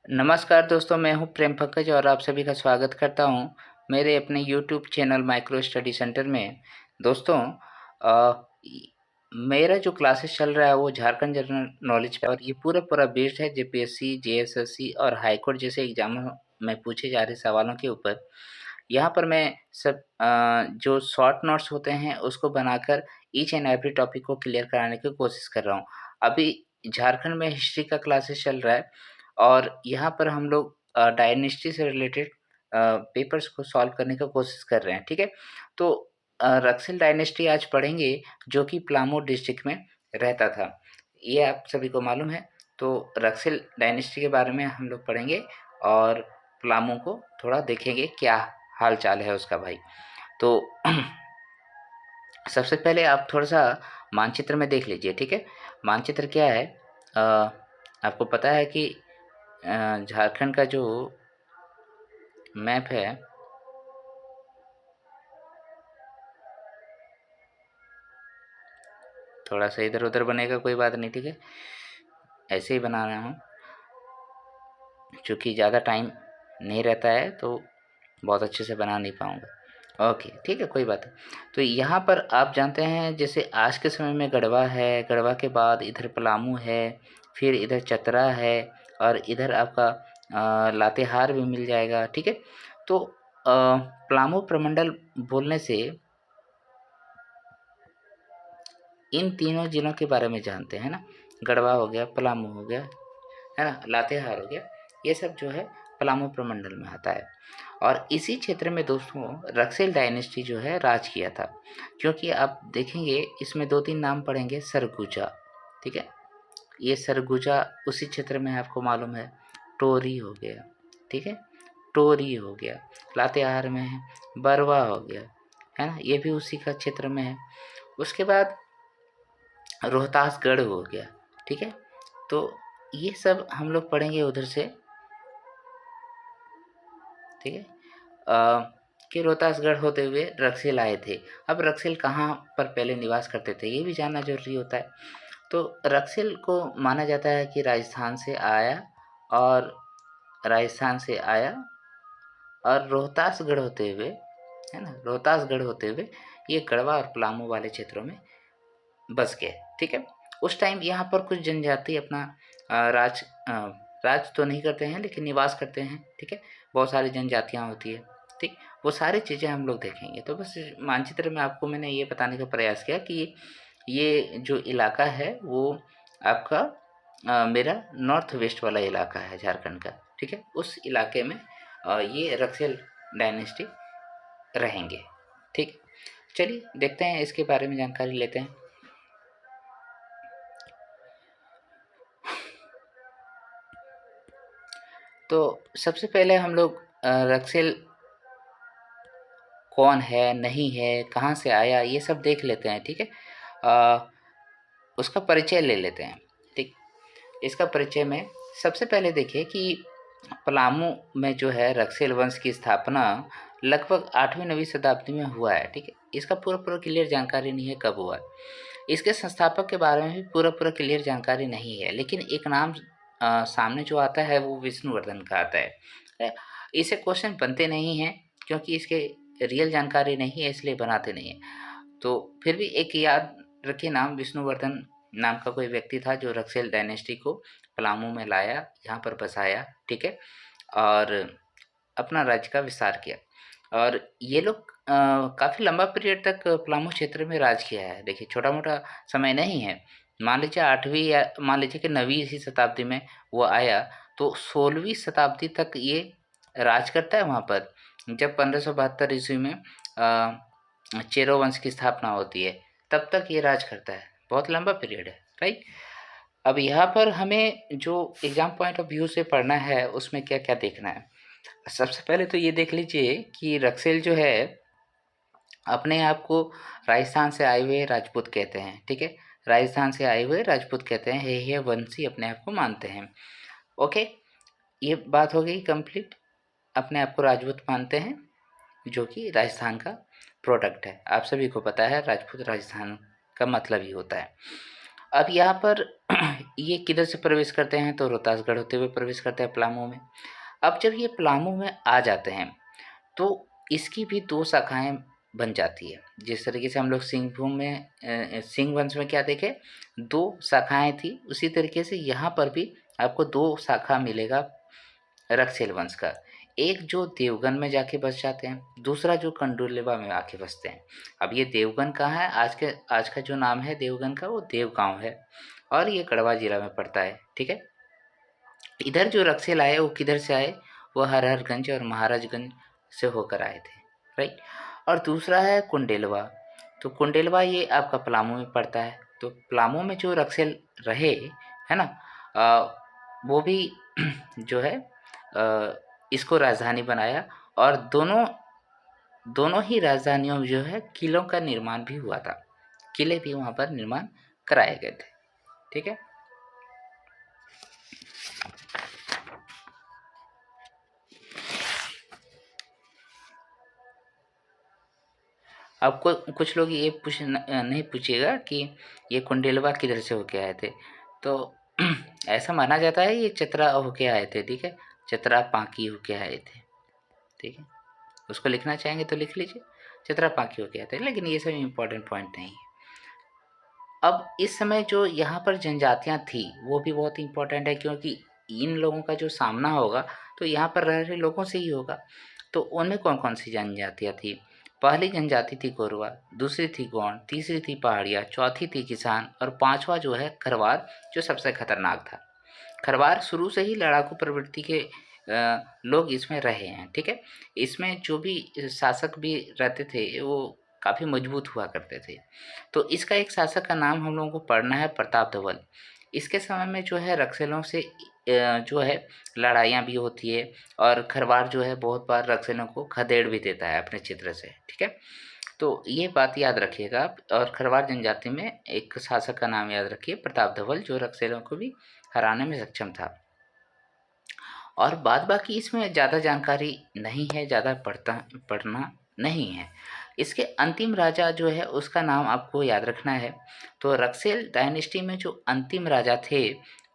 नमस्कार दोस्तों, मैं हूं प्रेम पंकज और आप सभी का स्वागत करता हूं मेरे अपने YouTube channel micro study centre में। दोस्तों, मेरा जो क्लासेस चल रहा है वो झारखंड जनरल नॉलेज पे और ये पूरा बेस्ड है जेपीएससी, जेएसएससी और हाई कोर्ट जैसे एग्जामों में पूछे जा रहे सवालों के ऊपर। यहाँ पर मैं सब जो शॉर्ट नोट्स होते हैं उसको बनाकर ईच एंड एवरी टॉपिक को क्लियर कराने की कोशिश कर रहा हूँ। अभी झारखंड में हिस्ट्री का क्लासेस चल रहा है और यहाँ पर हम लोग डायनेस्टी से रिलेटेड पेपर्स को सॉल्व करने का कोशिश कर रहे हैं, ठीक है? तो रक्सल डायनेस्टी आज पढ़ेंगे जो कि पलामू डिस्ट्रिक्ट में रहता था। ये आप सभी को मालूम है। तो रक्सल डायनेस्टी के बारे में हम लोग पढ़ेंगे और पलामू को थोड़ा देखेंगे क्या हाल चाल है उसका भाई। तो सबसे पहले आप थोड़ा-सा मानचित्र में देख लीजिए, ठीक है? मानचित्र क्या है? आपको पता है कि झारखंड का जो मैप है थोड़ा-सा इधर-उधर बनेगा, कोई बात नहीं, ठीक है? ऐसे ही बना रहा हूँ, चूँकि ज़्यादा टाइम नहीं रहता है तो बहुत अच्छे से बना नहीं पाऊँगा। ओके, ठीक है, कोई बात नहीं। तो यहाँ पर आप जानते हैं जैसे आज के समय में गढ़वा है, गढ़वा के बाद इधर पलामू है, फिर इधर चतरा है और इधर आपका लातेहार भी मिल जाएगा, ठीक है? तो पलामू प्रमंडल बोलने से इन तीनों जिलों के बारे में जानते हैं ना, गढ़वा हो गया, पलामू हो गया, है ना, लातेहार हो गया, ये सब जो है पलामू प्रमंडल में आता है। और इसी क्षेत्र में दोस्तों रक्सेल डायनेस्टी जो है राज किया था। क्योंकि आप देखेंगे इसमें 2-3 नाम पढ़ेंगे, सरगुजा, ठीक है? ये सरगुजा उसी क्षेत्र में है, आपको मालूम है। टोरी हो गया, ठीक है? टोरी हो गया, लातेहार में है। बरवा हो गया, है ना, ये भी उसी का क्षेत्र में है। उसके बाद रोहतासगढ़ हो गया, ठीक है? तो ये सब हम लोग पढ़ेंगे उधर से, ठीक है? कि रोहतासगढ़ होते हुए रक्सेल आए थे। अब रक्सेल कहाँ पर पहले निवास करते थे ये भी जानना ज़रूरी होता है। तो रक्सेल को माना जाता है कि राजस्थान से आया और राजस्थान से आया और रोहतासगढ़ होते हुए, है ना, रोहतासगढ़ होते हुए ये गढ़वा और पलामू वाले क्षेत्रों में बस गए, ठीक है? उस टाइम यहाँ पर कुछ जनजाति अपना राज राज तो नहीं करते हैं लेकिन निवास करते हैं, ठीक है? बहुत सारी जनजातियाँ होती है, ठीक? वो सारी चीज़ें हम लोग देखेंगे। तो बस मानचित्र में आपको मैंने ये बताने का प्रयास किया कि ये जो इलाका है वो आपका मेरा नॉर्थ वेस्ट वाला इलाका है झारखंड का, ठीक है? उस इलाके में ये रक्सेल डायनेस्टी रहेंगे, ठीक? चलिए देखते हैं इसके बारे में जानकारी लेते हैं। तो सबसे पहले हम लोग रक्सेल कौन है, नहीं है, कहाँ से आया, ये सब देख लेते हैं, ठीक है? उसका परिचय ले लेते हैं, ठीक? इसका परिचय में सबसे पहले देखिए कि पलामू में जो है रक्सेल वंश की स्थापना लगभग 8वीं-9वीं शताब्दी में हुआ है, ठीक है? इसका पूरा क्लियर जानकारी नहीं है कब हुआ है। इसके संस्थापक के बारे में भी पूरा क्लियर जानकारी नहीं है, लेकिन एक नाम सामने जो आता है वो विष्णुवर्धन का आता है। इसे क्वेश्चन बनते नहीं हैं क्योंकि इसके रियल जानकारी नहीं है इसलिए बनाते नहीं हैं। तो फिर भी एक याद रखिए नाम, विष्णुवर्धन नाम का कोई व्यक्ति था जो रक्सेल डायनेस्टी को पलामू में लाया, यहाँ पर बसाया, ठीक है? और अपना राज्य का विस्तार किया। और ये लोग काफ़ी लंबा पीरियड तक पलामू क्षेत्र में राज किया है। देखिए छोटा-मोटा समय नहीं है। मान लीजिए 8वीं या मान लीजिए कि 9वीं ही शताब्दी में वो आया, तो 16वीं शताब्दी तक ये राज करता है वहाँ पर। जब 1572 ईस्वी में चेरो वंश की स्थापना होती है, तब तक ये राज करता है। बहुत लंबा पीरियड है, राइट? अब यहाँ पर हमें जो एग्ज़ाम पॉइंट ऑफ व्यू से पढ़ना है, उसमें क्या-क्या देखना है? सबसे पहले तो ये देख लीजिए कि रक्सेल जो है अपने आप को राजस्थान से आए हुए राजपूत कहते हैं, ठीक है? राजस्थान से आए हुए राजपूत कहते हैं, हेय वंशी अपने आप को मानते हैं। ओके, ये बात हो गई कंप्लीट। अपने आप को राजपूत मानते हैं, जो कि राजस्थान का प्रोडक्ट है। आप सभी को पता है राजपूत राजस्थान का मतलब ही होता है। अब यहाँ पर ये किधर से प्रवेश करते हैं, तो रोहतासगढ़ होते हुए प्रवेश करते हैं पलामू में। अब जब ये पलामू में आ जाते हैं तो इसकी भी दो शाखाएं बन जाती है। जिस तरीके से हम लोग सिंहभूम में सिंह वंश में क्या देखे, दो शाखाएं थी, उसी तरीके से यहाँ पर भी आपको दो शाखा मिलेगा रक्सेल वंश का। एक जो देवगन में जाके बस जाते हैं, दूसरा जो कंडोलेवा में आके बसते हैं। अब ये देवगन कहाँ है, आज का जो नाम है देवगन का वो देव गाँव है, और ये गढ़वा जिला में पड़ता है। ठीक है, इधर जो रक्सेल आए वो किधर से आए, वो हरहरगंज और महाराजगंज से होकर आए थे, राइट। और दूसरा है कुंडेलवा। तो कुंडेलवा ये आपका पलामू में पड़ता है। तो पलामू में जो रक्सेल रहे, है ना, वो भी जो है इसको राजधानी बनाया, और दोनों ही राजधानियों में जो है किलों का निर्माण भी हुआ था। किले भी वहाँ पर निर्माण कराए गए थे। ठीक है, आपको कुछ लोग ये नहीं पूछिएगा कि ये कुंडेलवा किधर से होके आए थे। तो ऐसा माना जाता है ये चतरा होके आए थे। ठीक है, चतरा पांकी होके आए थे। ठीक है, उसको लिखना चाहेंगे तो लिख लीजिए, चतरा पांकी होके आए थे, लेकिन ये सब इम्पोर्टेंट पॉइंट नहीं है। अब इस समय जो यहाँ पर जनजातियाँ थी वो भी बहुत इम्पोर्टेंट है, क्योंकि इन लोगों का जो सामना होगा तो यहाँ पर रह रहे लोगों से ही होगा। तो उनमें कौन कौन सी जनजातियाँ थी। पहली जनजाति थी कोरवा, दूसरी थी गोंड, तीसरी थी पहाड़िया, चौथी थी किसान, और पांचवा जो है खरवार, जो सबसे खतरनाक था। खरवार शुरू से ही लड़ाकू प्रवृत्ति के लोग इसमें रहे हैं। ठीक है, इसमें जो भी शासक भी रहते थे वो काफ़ी मजबूत हुआ करते थे। तो इसका एक शासक का नाम हम लोगों को पढ़ना है, प्रताप धवल। इसके समय में जो है रक्सेलों से जो है लड़ाइयाँ भी होती है, और खरवार जो है बहुत बार रक्सेलों को खदेड़ भी देता है अपने चित्र से। ठीक है, तो ये बात याद रखिएगा आप। और खरवार जनजाति में एक शासक का नाम याद रखिए, प्रताप धवल, जो रक्सेलों को भी हराने में सक्षम था। और बाद बाकी इसमें ज़्यादा जानकारी नहीं है, ज़्यादा पढ़ना नहीं है। इसके अंतिम राजा जो है उसका नाम आपको याद रखना है। तो रक्सेल डायनेस्टी में जो अंतिम राजा थे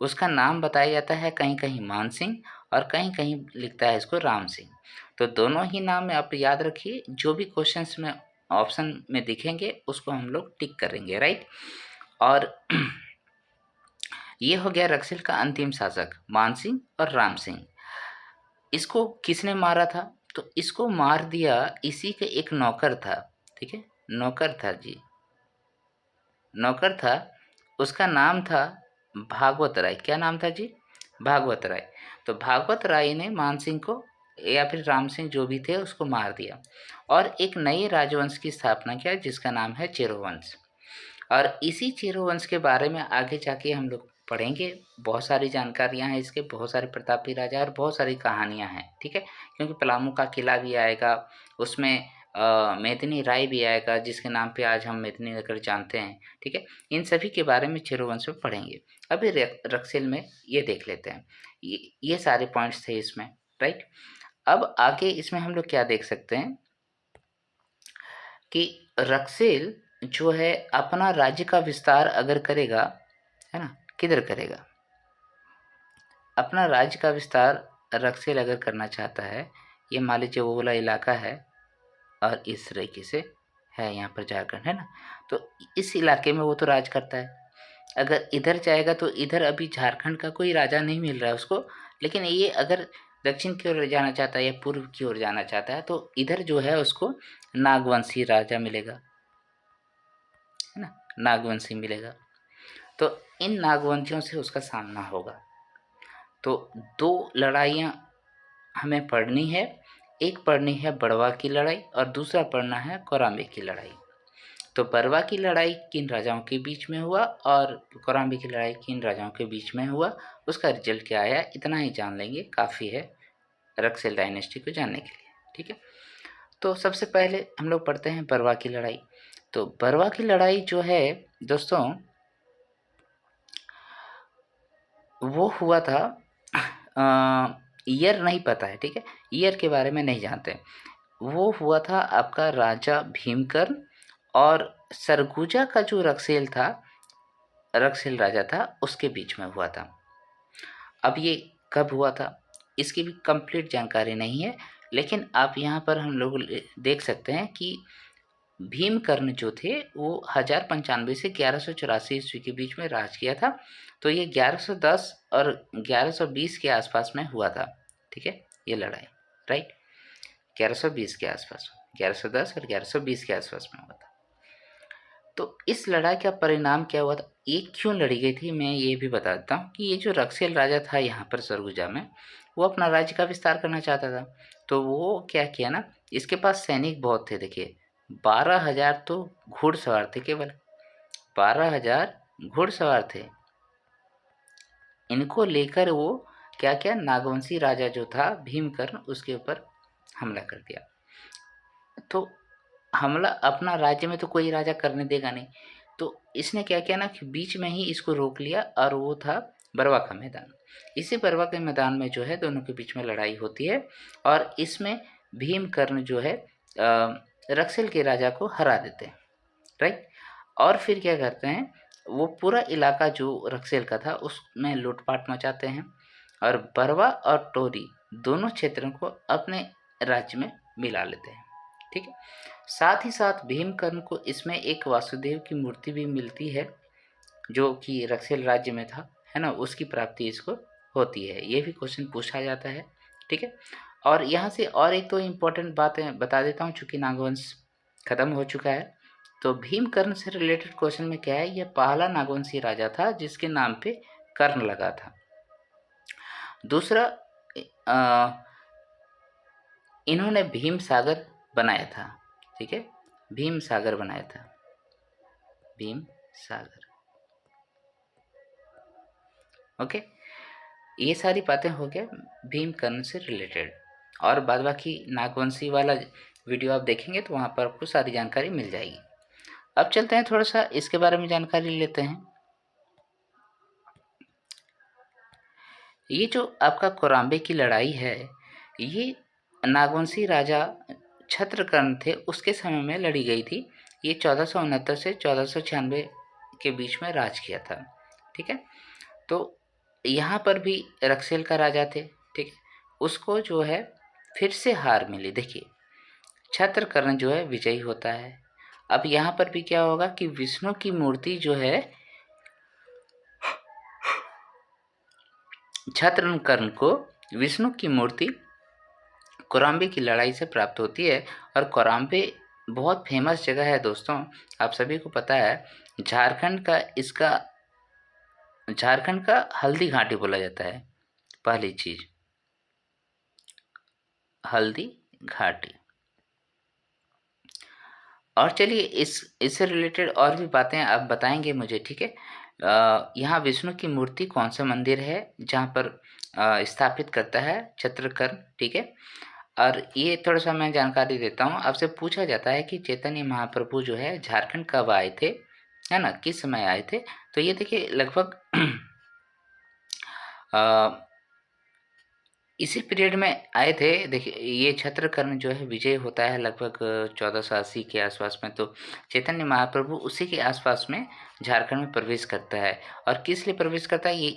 उसका नाम बताया जाता है कहीं कहीं मान सिंह, और कहीं कहीं लिखता है इसको राम सिंह। तो दोनों ही नाम में आप याद रखिए, जो भी क्वेश्चंस में ऑप्शन में दिखेंगे उसको हम लोग टिक करेंगे, राइट। और ये हो गया रक्सेल का अंतिम शासक मान सिंह और राम सिंह। इसको किसने मारा था, तो इसको मार दिया इसी के एक नौकर था। ठीक है, नौकर था जी, नौकर था, उसका नाम था भागवत राय। क्या नाम था जी, भागवत राय। तो भागवत राय ने मान सिंह को या फिर राम सिंह जो भी थे उसको मार दिया, और एक नए राजवंश की स्थापना किया जिसका नाम है चेरोवंश। और इसी चेरो वंश के बारे में आगे जाके हम लोग पढ़ेंगे। बहुत सारी जानकारियां हैं इसके, बहुत सारे प्रतापी राजा और बहुत सारी कहानियां हैं। ठीक है, क्योंकि पलामू का किला भी आएगा, उसमें मेदिनी राय भी आएगा जिसके नाम पे आज हम मेदिनी नगर जानते हैं। ठीक है, इन सभी के बारे में चेरो वंश में पढ़ेंगे। अभी रक्सेल में ये देख लेते हैं, ये सारे पॉइंट्स थे इसमें, राइट। अब आगे इसमें हम लोग क्या देख सकते हैं कि रक्सेल जो है अपना राज्य का विस्तार अगर करेगा, है ना, किधर करेगा अपना राज्य का विस्तार, रक्सेल अगर करना चाहता है, ये मान लीजिए वो वाला इलाका है और इस तरीके से है, यहाँ पर झारखंड है ना, तो इस इलाके में वो तो राज करता है। अगर इधर जाएगा तो इधर अभी झारखंड का कोई राजा नहीं मिल रहा है उसको, लेकिन ये अगर दक्षिण की ओर जाना चाहता है या पूर्व की ओर जाना चाहता है तो इधर जो है उसको नागवंशी राजा मिलेगा, है ना, नागवंशी मिलेगा। तो इन नागवंशियों से उसका सामना होगा। तो दो लड़ाइयाँ हमें पढ़नी है, एक पढ़नी है बड़वा की लड़ाई और दूसरा पढ़ना है कौराम्बी की लड़ाई। तो बड़वा की लड़ाई किन राजाओं के बीच में हुआ और कौराम्बी की लड़ाई किन राजाओं के बीच में हुआ, उसका रिजल्ट क्या आया, इतना ही जान लेंगे, काफ़ी है रक्सेल डायनेस्टी को जानने के लिए। ठीक है, तो सबसे पहले हम लोग पढ़ते हैं बड़वा की लड़ाई। तो बड़वा की लड़ाई जो है दोस्तों वो हुआ था, ईयर नहीं पता है, ठीक है, ईयर के बारे में नहीं जानते। वो हुआ था आपका राजा भीमकर्ण और सरगुजा का जो रक्सेल था रक्षिल राजा था उसके बीच में हुआ था। अब ये कब हुआ था इसकी भी कंप्लीट जानकारी नहीं है, लेकिन आप यहाँ पर हम लोग देख सकते हैं कि भीमकर्ण जो थे वो 1095 से 1184 ईस्वी के बीच में राज किया था। तो ये 1110 और 1120 के आसपास में हुआ था, ठीक है, ये लड़ाई, राइट, 1120 के आसपास, 1110 और 1120 के आसपास में हुआ था। तो इस लड़ाई का परिणाम क्या हुआ था, ये क्यों लड़ी गई थी, मैं ये भी बता देता हूँ कि ये जो रक्षेल राजा था यहाँ पर सरगुजा में, वो अपना राज्य का विस्तार करना चाहता था। तो वो क्या किया ना, इसके पास सैनिक बहुत थे, देखिए 12,000 तो घुड़सवार थे, केवल 12,000 घुड़सवार थे। इनको लेकर वो क्या क्या नागवंशी राजा जो था भीमकर्ण, उसके ऊपर हमला कर दिया। तो हमला अपना राज्य में तो कोई राजा करने देगा नहीं, तो इसने क्या किया ना कि बीच में ही इसको रोक लिया, और वो था बरवा का मैदान। इसी बरवा के मैदान में जो है दोनों के बीच में लड़ाई होती है, और इसमें भीमकर्ण जो है रक्षिल के राजा को हरा देते हैं, राइट। और फिर क्या करते हैं, वो पूरा इलाका जो रक्षिल का था उसमें लूटपाट मचाते हैं, और बरवा और टोरी दोनों क्षेत्रों को अपने राज्य में मिला लेते हैं, ठीक है। साथ ही साथ भीमकर्ण को इसमें एक वासुदेव की मूर्ति भी मिलती है, जो कि रक्षिल राज्य में था, है ना, उसकी प्राप्ति इसको होती है। ये भी क्वेश्चन पूछा जाता है, ठीक है। और यहाँ से और एक तो इम्पोर्टेंट बातें बता देता हूँ, चूँकि नागवंश खत्म हो चुका है। तो भीमकर्ण से रिलेटेड क्वेश्चन में क्या है, यह पहला नागवंशी राजा था जिसके नाम पे कर्ण लगा था। दूसरा, इन्होंने भीम सागर बनाया था, ठीक है, भीम सागर बनाया था, भीम सागर, ओके। ये सारी बातें हो गया भीमकर्ण से रिलेटेड, और बाद बाकी नागवंशी वाला वीडियो आप देखेंगे तो वहाँ पर आपको सारी जानकारी मिल जाएगी। अब चलते हैं थोड़ा सा इसके बारे में जानकारी लेते हैं। ये जो आपका कौराम्बे की लड़ाई है, ये नागवंशी राजा छत्रकर्ण थे उसके समय में लड़ी गई थी। ये 1469 से 1496 के बीच में राज किया था, ठीक है। तो यहाँ पर भी रक्षेल का राजा थे, ठीक है, उसको जो है फिर से हार मिली। देखिए छत्रकर्ण जो है विजयी होता है। अब यहाँ पर भी क्या होगा कि विष्णु की मूर्ति जो है छत्रकर्ण को विष्णु की मूर्ति कौराम्बे की लड़ाई से प्राप्त होती है। और कौराम्बे बहुत फेमस जगह है दोस्तों, आप सभी को पता है। झारखंड का हल्दी घाटी बोला जाता है, पहली चीज हल्दी घाटी। और चलिए इससे रिलेटेड और भी बातें आप बताएंगे मुझे, ठीक है। यहाँ विष्णु की मूर्ति कौन सा मंदिर है जहाँ पर स्थापित करता है छत्रकर्ण, ठीक है। और ये थोड़ा सा मैं जानकारी देता हूँ, आपसे पूछा जाता है कि चैतन्य महाप्रभु जो है झारखंड कब आए थे, है ना, किस समय आए थे। तो ये देखिए लगभग इसी पीरियड में आए थे। देखिए ये छत्रकर्ण जो है विजय होता है लगभग 1480 के आसपास में। तो चैतन्य महाप्रभु उसी के आसपास में झारखंड में प्रवेश करता है। और किस लिए प्रवेश करता है,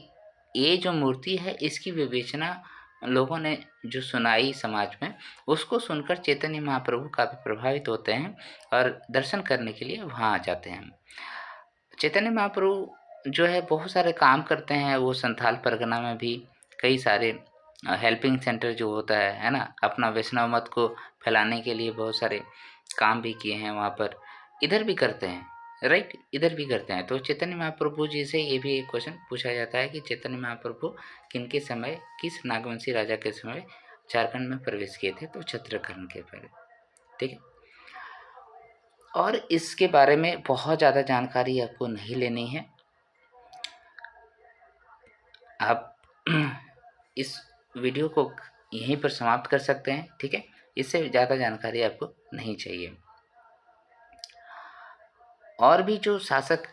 ये जो मूर्ति है इसकी विवेचना लोगों ने जो सुनाई समाज में, उसको सुनकर चैतन्य महाप्रभु काफ़ी प्रभावित होते हैं और दर्शन करने के लिए वहाँ आ जाते हैं। चैतन्य महाप्रभु जो है बहुत सारे काम करते हैं, वो संथाल परगना में भी कई सारे हेल्पिंग सेंटर जो होता है ना, अपना वैष्णव मत को फैलाने के लिए बहुत सारे काम भी किए हैं वहाँ पर। इधर भी करते हैं, राइट, इधर भी करते हैं। तो चैतन्य महाप्रभु जी से ये भी एक क्वेश्चन पूछा जाता है कि चैतन्य महाप्रभु किनके समय, किस नागवंशी राजा के समय झारखंड में प्रवेश किए थे, तो छत्रकर्ण के पहले, ठीक है। और इसके बारे में बहुत ज़्यादा जानकारी आपको नहीं लेनी है, आप इस वीडियो को यहीं पर समाप्त कर सकते हैं, ठीक है। इससे ज़्यादा जानकारी आपको नहीं चाहिए। और भी जो शासक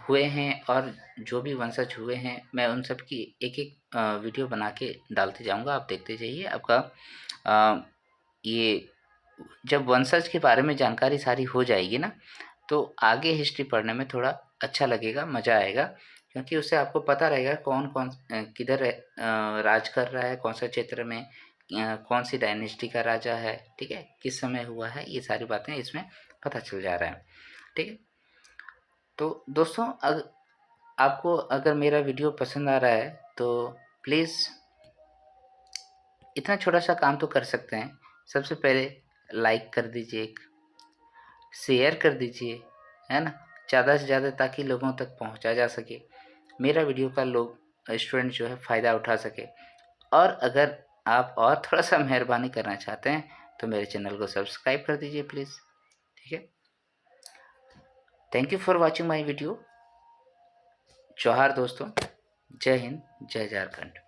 हुए हैं और जो भी वंशज हुए हैं, मैं उन सब की एक एक वीडियो बना के डालते जाऊंगा, आप देखते जाइए। आपका ये जब वंशज के बारे में जानकारी सारी हो जाएगी ना, तो आगे हिस्ट्री पढ़ने में थोड़ा अच्छा लगेगा, मज़ा आएगा। क्योंकि उससे आपको पता रहेगा कौन कौन किधर राज कर रहा है, कौन सा क्षेत्र में कौन सी डायनेस्टी का राजा है, ठीक है, किस समय हुआ है, ये सारी बातें इसमें पता चल जा रहा है, ठीक है। तो दोस्तों आपको अगर मेरा वीडियो पसंद आ रहा है तो प्लीज़ इतना छोटा सा काम तो कर सकते हैं। सबसे पहले लाइक कर दीजिए, शेयर कर दीजिए, है ना, ज़्यादा से ज़्यादा, ताकि लोगों तक पहुंचा जा सके, मेरा वीडियो का लोग स्टूडेंट जो है फ़ायदा उठा सके। और अगर आप और थोड़ा सा मेहरबानी करना चाहते हैं तो मेरे चैनल को सब्सक्राइब कर दीजिए प्लीज़, ठीक है। Thank you for watching my video. जोहार दोस्तों, जय हिंद, जय झारखंड।